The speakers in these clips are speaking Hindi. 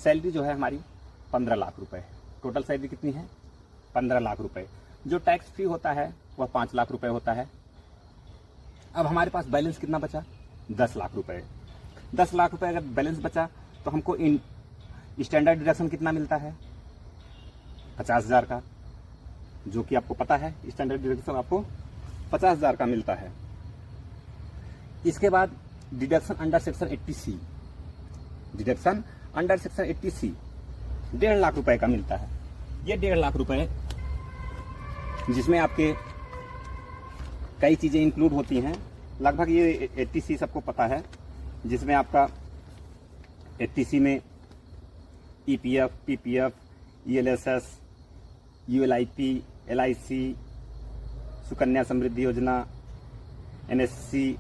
सैलरी जो है हमारी 15 लाख रुपए है। टोटल सैलरी कितनी है? 15 लाख रुपए। जो टैक्स फ्री होता है वह 5 लाख रुपए होता है। अब हमारे पास बैलेंस कितना बचा? 10 लाख रुपए। 10 लाख रुपए अगर बैलेंस बचा तो हमको इन स्टैंडर्ड डिडक्शन कितना मिलता है? 50,000 का, जो कि आपको पता है स्टैंडर्ड डिडक्शन आपको 50,000 का मिलता है। इसके बाद deduction under section 80C, deduction under section 80C 1.5 lakh रुपए का मिलता है। ये 1.5 लाख रुपए जिसमें आपके कई चीजें इंक्लूड होती हैं। लगभग ये 80C सबको पता है, जिसमें आपका 80C में EPF, PPF, ELSS, ULIP, LIC, Sukanya Samriddhi योजना, NSC,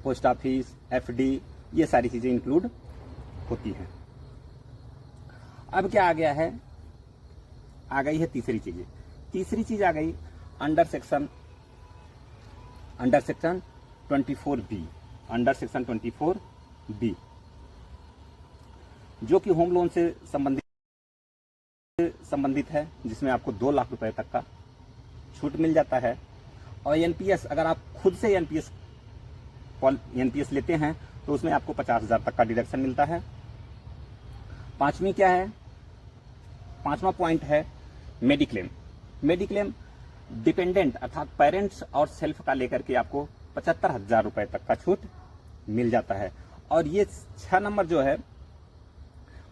पोस्ट ऑफिस, FD, ये सारी चीजें इंक्लूड होती हैं। अब क्या आ गया है? आ गई है तीसरी चीज। तीसरी चीज आ गई under section 24B, under section 24B, जो कि होम लोन से संबंधित है, जिसमें आपको 2 लाख रुपए तक का छूट मिल जाता है। और एनपीएस, अगर आप खुद से एनपीएस लेते हैं तो उसमें आपको 50,000 तक का डिडक्शन मिलता है। पांचवी क्या है? पांचवा पॉइंट है मेडिक्लेम। मेडिक्लेम डिपेंडेंट अर्थात पेरेंट्स और सेल्फ का लेकर के आपको 75,000 रुपए तक का छूट मिल जाता है। और ये 6 नंबर जो है,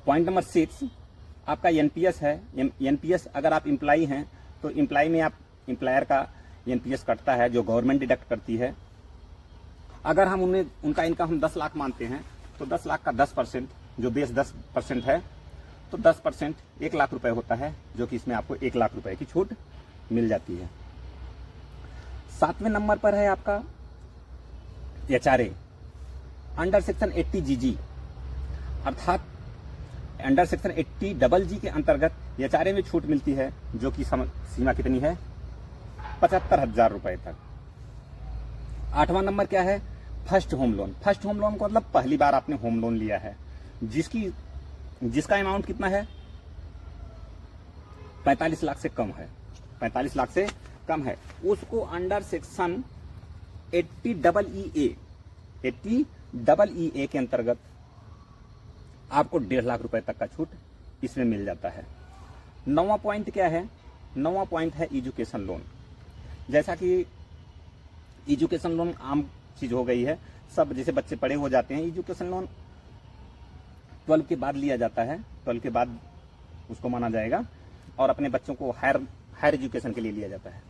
पॉइंट नंबर 6 आपका एनपीएस है। एनपीएस अगर आप एम्प्लॉई हैं तो एम्प्लॉई में आप एम्प्लॉयर का एनपीएस कटता है, जो गवर्नमेंट डिडक्ट करती है। अगर हम उनका इनकम हम 10 लाख मानते हैं तो 10 लाख का 10%, जो बेस 10% है, तो 10% 1 लाख रुपए होता है, जो कि इसमें आपको 1 लाख रुपए की छूट मिल जाती है। 7वें नंबर पर है आपका HRA अंडर सेक्शन 80GG, अर्थात अंडर सेक्शन 80GG के अंतर्गत HRA में छूट मिलती है, जो कि सीमा कितनी है? 75,000 रुपए तक। 8वां नंबर क्या है? First home loan. First home loan को मतलब पहली बार आपने होम लोन लिया है, जिसका अमाउंट कितना है? 45 लाख से कम है। 45 लाख से कम है, उसको अंडर सेक्शन 80EE के अंतर्गत आपको 1.5 लाख रुपए तक का छूट इसमें मिल जाता है। 9वां पॉइंट क्या है? 9वां पॉइंट है एजुकेशन लोन। जैसा कि एजुकेशन लोन आम चीज हो गई है, सब जैसे बच्चे बड़े हो जाते हैं, एजुकेशन लोन 12 के बाद लिया जाता है। 12 के बाद उसको माना जाएगा और अपने बच्चों को हायर एजुकेशन के लिए लिया जाता है।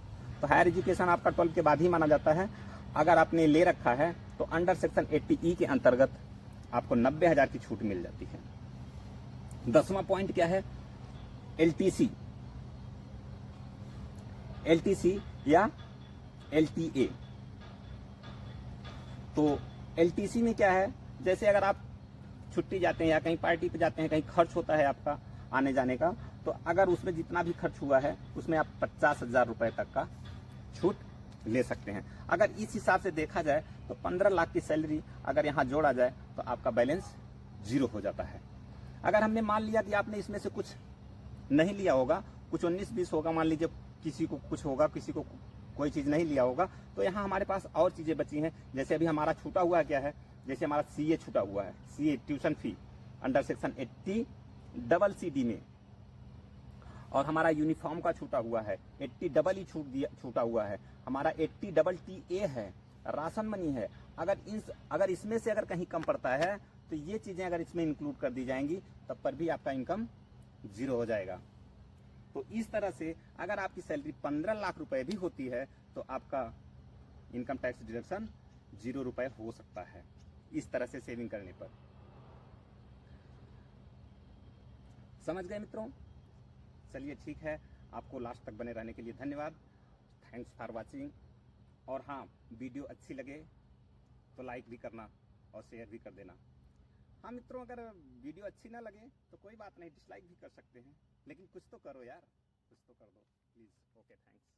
तो हायर एजुकेशन आपका 12 के बाद ही माना जाता है। अगर आपने ले रखा है तो अंडर सेक्शन 80E के अंतर्गत आपको 90,000 की छूट मिल जाती है। 10वां पॉइंट क्या है? LTC या LTA। तो LTC में क्या है? जैसे अगर आप छुट्टी जाते हैं या कहीं पार्टी पे जाते हैं, कहीं खर्च होता है आपका आने जाने का, तो अगर उसमें जितना भी खर्च हुआ है उसमें आप 50,000 रुपए तक का छूट ले सकते हैं। अगर इस हिसाब से देखा जाए तो 15 लाख की सैलरी अगर यहाँ जोड़ा जाए तो आपका बैलेंस 0 हो जाता है। अगर हमने मान लिया कि आपने इसमें से कुछ नहीं लिया होगा, कुछ 19-20 होगा, मान लीजिए किसी को कुछ होगा, किसी को कोई चीज नहीं लिया होगा, तो यहाँ हमारे पास और चीजें बची हैं। जैसे अभी हमारा छूटा हुआ क्या है? जैसे हमारा CA छूटा हुआ है, CA tuition fee under section 80CC में, और हमारा यूनिफॉर्म का छूटा हुआ है 80EE छूटा हुआ है, हमारा 80TTA है, राशन मनी है। अगर इसमें से अगर कहीं कम पड़ता है तो ये चीजें अगर इसमें इंक्लूड कर दी जाएंगी तब पर भी आपका इनकम 0 हो जाएगा। तो इस तरह से अगर आपकी सैलरी 15 लाख रुपए भी होती है तो आपका इनकम टैक्स डिडक्शन 0 रुपए हो सकता है, इस तरह से सेविंग करने पर। समझ गए मित्रों? चलिए ठीक है, आपको लास्ट तक बने रहने के लिए धन्यवाद। Thanks for watching. और हाँ, वीडियो अच्छी लगे तो लाइक भी करना और शेयर भी कर देना। हाँ मित्रों, अगर वीडियो अच्छी ना लगे तो कोई बात नहीं, डिसलाइक भी कर सकते हैं, लेकिन कुछ तो करो यार, कुछ तो कर दो प्लीज़। Okay, thanks.